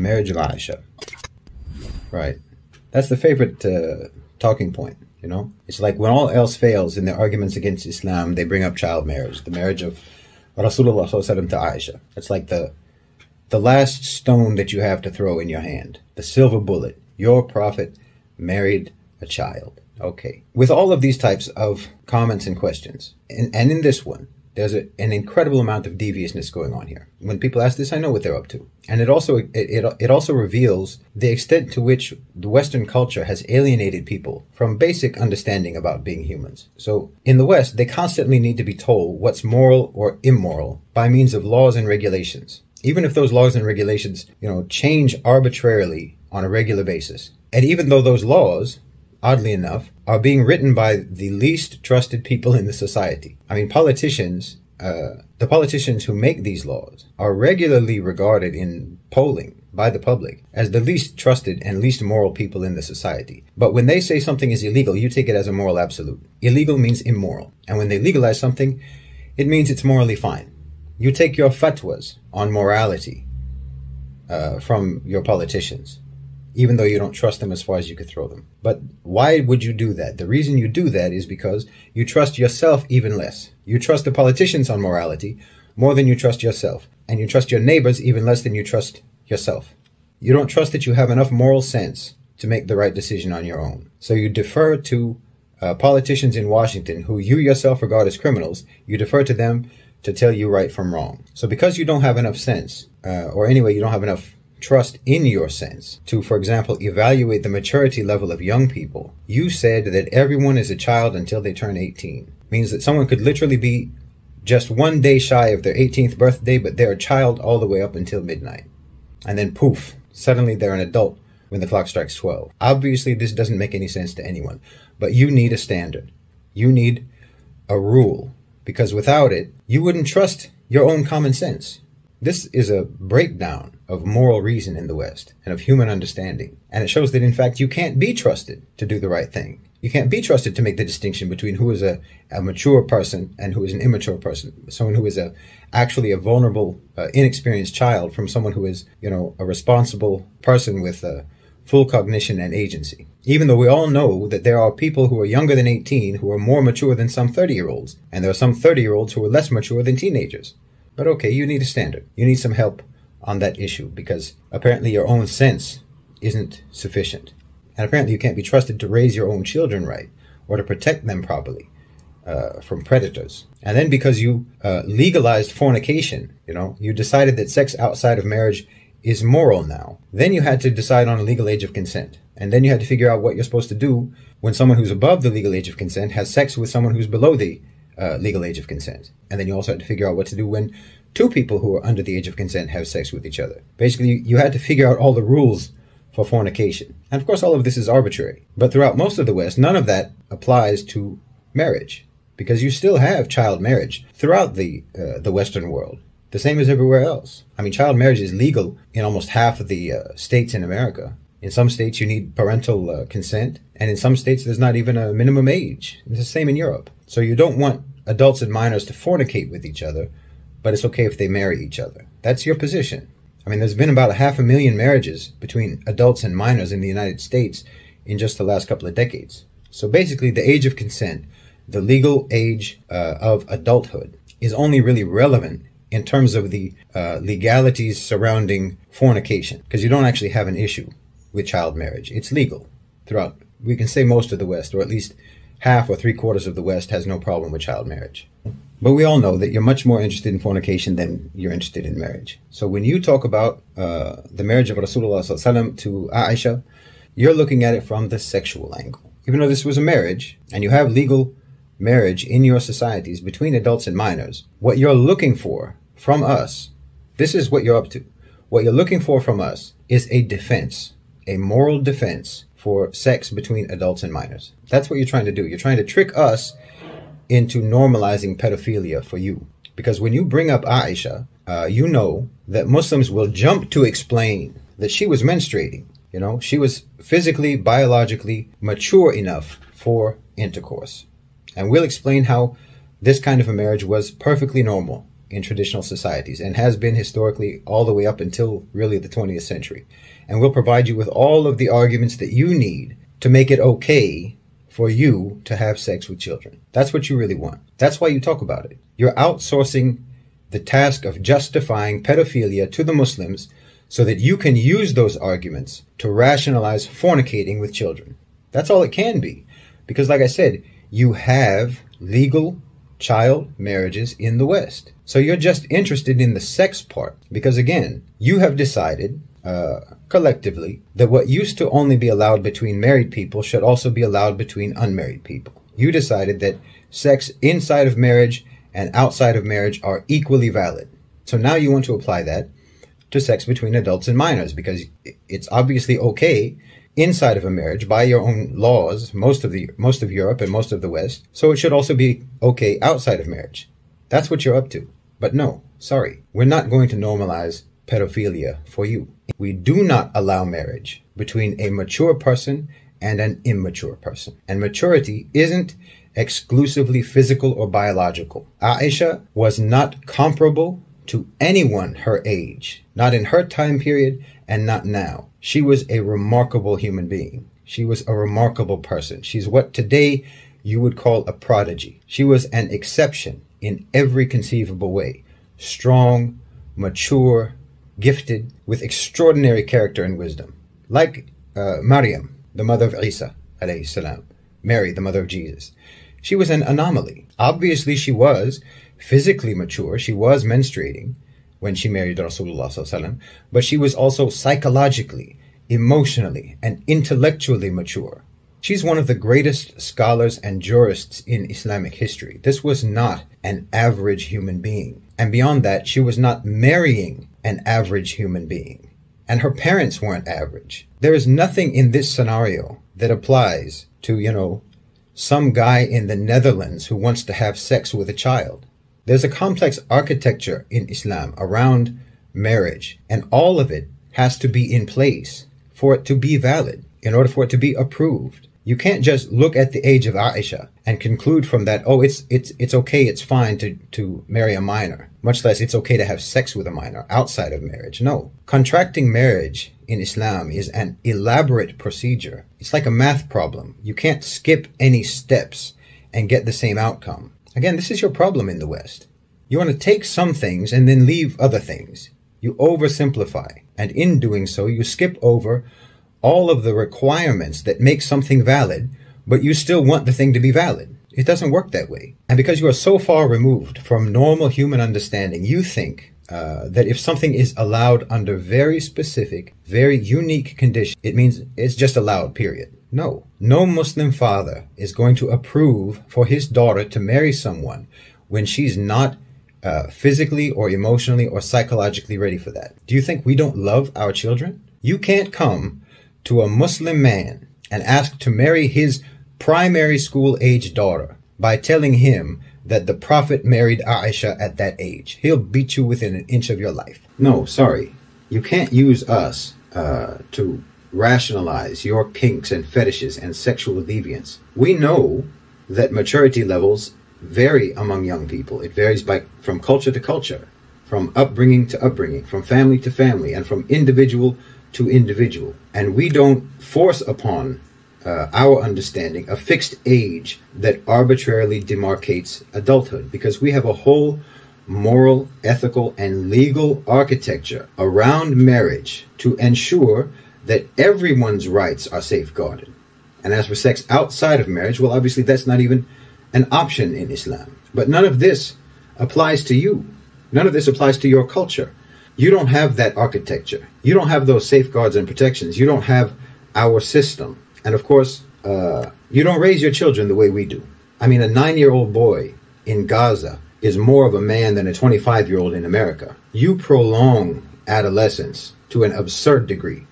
marriage of Aisha. Right. That's the favorite talking point, you know? It's like when all else fails in their arguments against Islam, they bring up child marriage, the marriage of Rasulullah to Aisha. It's like the last stone that you have to throw in your hand, the silver bullet. Your prophet married a child. Okay. With all of these types of comments and questions, and in this one, there's an incredible amount of deviousness going on here. When people ask this, I know what they're up to. And it also reveals the extent to which the Western culture has alienated people from basic understanding about being humans. So in the West, they constantly need to be told what's moral or immoral by means of laws and regulations. Even if those laws and regulations, change arbitrarily on a regular basis. And even though those laws, oddly enough, are being written by the least trusted people in the society. I mean, politicians, the politicians who make these laws are regularly regarded in polling by the public as the least trusted and least moral people in the society. But when they say something is illegal, you take it as a moral absolute. Illegal means immoral. And when they legalize something, it means it's morally fine. You take your fatwas on morality from your politicians, even though you don't trust them as far as you could throw them. But why would you do that? The reason you do that is because you trust yourself even less. You trust the politicians on morality more than you trust yourself. And you trust your neighbors even less than you trust yourself. You don't trust that you have enough moral sense to make the right decision on your own. So you defer to politicians in Washington who you yourself regard as criminals. You defer to them to tell you right from wrong. So because you don't have enough sense, or anyway, you don't have enough trust in your sense to, for example, evaluate the maturity level of young people, you said that everyone is a child until they turn 18. Means that someone could literally be just one day shy of their 18th birthday, but they're a child all the way up until midnight. And then poof, suddenly they're an adult when the clock strikes 12. Obviously, this doesn't make any sense to anyone, but you need a standard. You need a rule, because without it, you wouldn't trust your own common sense. This is a breakdown of moral reason in the West and of human understanding. And it shows that, in fact, you can't be trusted to do the right thing. You can't be trusted to make the distinction between who is a mature person and who is an immature person. Someone who is actually a vulnerable, inexperienced child from someone who is, a responsible person with full cognition and agency. Even though we all know that there are people who are younger than 18 who are more mature than some 30-year-olds. And there are some 30-year-olds who are less mature than teenagers. But okay, you need a standard. You need some help on that issue because apparently your own sense isn't sufficient. And apparently you can't be trusted to raise your own children right or to protect them properly from predators. And then because you legalized fornication, you decided that sex outside of marriage is moral now. Then you had to decide on a legal age of consent. And then you had to figure out what you're supposed to do when someone who's above the legal age of consent has sex with someone who's below the legal age of consent. And then you also had to figure out what to do when two people who are under the age of consent have sex with each other. Basically, you had to figure out all the rules for fornication. And of course, all of this is arbitrary. But throughout most of the West, none of that applies to marriage, because you still have child marriage throughout the Western world, the same as everywhere else. I mean, child marriage is legal in almost half of the states in America. In some states, you need parental consent, and in some states, there's not even a minimum age. It's the same in Europe. So you don't want adults and minors to fornicate with each other, but it's okay if they marry each other. That's your position. I mean, there's been about 500,000 marriages between adults and minors in the United States in just the last couple of decades. So basically, the age of consent, the legal age of adulthood, is only really relevant in terms of the legalities surrounding fornication, because you don't actually have an issue with child marriage. It's legal throughout, we can say, most of the West, or at least half or three-quarters of the West has no problem with child marriage. But we all know that you're much more interested in fornication than you're interested in marriage. So when you talk about the marriage of Rasulullah ﷺ to Aisha, you're looking at it from the sexual angle. Even though this was a marriage, and you have legal marriage in your societies between adults and minors, what you're looking for from us, this is what you're up to. What you're looking for from us is a defense, a moral defense for sex between adults and minors. That's what you're trying to do. You're trying to trick us into normalizing pedophilia for you. Because when you bring up Aisha, you know that Muslims will jump to explain that she was menstruating. She was physically, biologically mature enough for intercourse. And we'll explain how this kind of a marriage was perfectly normal in traditional societies and has been historically all the way up until really the 20th century, and will provide you with all of the arguments that you need to make it okay for you to have sex with children. That's what you really want. That's why you talk about it. You're outsourcing the task of justifying pedophilia to the Muslims so that you can use those arguments to rationalize fornicating with children. That's all it can be. Because like I said, you have legal child marriages in the West. So you're just interested in the sex part. Because again, you have decided collectively that what used to only be allowed between married people should also be allowed between unmarried people. You decided that sex inside of marriage and outside of marriage are equally valid. So now you want to apply that to sex between adults and minors, because it's obviously okay inside of a marriage by your own laws, most of Europe and most of the West. So it should also be okay outside of marriage. That's what you're up to. But no, sorry, we're not going to normalize pedophilia for you. We do not allow marriage between a mature person and an immature person. And maturity isn't exclusively physical or biological. Aisha was not comparable to anyone her age, not in her time period and not now. She was a remarkable human being. She was a remarkable person. She's what today you would call a prodigy. She was an exception in every conceivable way. Strong, mature, gifted, with extraordinary character and wisdom. Like Maryam, the mother of Isa, alayhi salam. Mary, the mother of Jesus. She was an anomaly. Obviously, she was physically mature. She was menstruating when she married Rasulullah sallallahu alaihi wasallam, but she was also psychologically, emotionally, and intellectually mature. She's one of the greatest scholars and jurists in Islamic history. This was not an average human being. And beyond that, she was not marrying an average human being. And her parents weren't average. There is nothing in this scenario that applies to, some guy in the Netherlands who wants to have sex with a child. There's a complex architecture in Islam around marriage, and all of it has to be in place for it to be valid, in order for it to be approved. You can't just look at the age of Aisha and conclude from that, oh, it's okay, it's fine to marry a minor, much less it's okay to have sex with a minor outside of marriage. No. Contracting marriage in Islam is an elaborate procedure. It's like a math problem. You can't skip any steps and get the same outcome. Again, this is your problem in the West. You want to take some things and then leave other things. You oversimplify, and in doing so, you skip over all of the requirements that make something valid, but you still want the thing to be valid. It doesn't work that way. And because you are so far removed from normal human understanding, you think that if something is allowed under very specific, very unique conditions, it means it's just allowed, period. No. No Muslim father is going to approve for his daughter to marry someone when she's not physically or emotionally or psychologically ready for that. Do you think we don't love our children? You can't come to a Muslim man and ask to marry his primary school age daughter by telling him that the Prophet married Aisha at that age. He'll beat you within an inch of your life. No, sorry. You can't use us to rationalize your kinks and fetishes and sexual deviance. We know that maturity levels vary among young people. It varies from culture to culture, from upbringing to upbringing, from family to family, and from individual to individual. And we don't force upon our understanding a fixed age that arbitrarily demarcates adulthood, because we have a whole moral, ethical, and legal architecture around marriage to ensure that everyone's rights are safeguarded. And as for sex outside of marriage, well, obviously that's not even an option in Islam. But none of this applies to you. None of this applies to your culture. You don't have that architecture. You don't have those safeguards and protections. You don't have our system. And of course, you don't raise your children the way we do. I mean, a 9-year-old boy in Gaza is more of a man than a 25-year-old in America. You prolong adolescence to an absurd degree.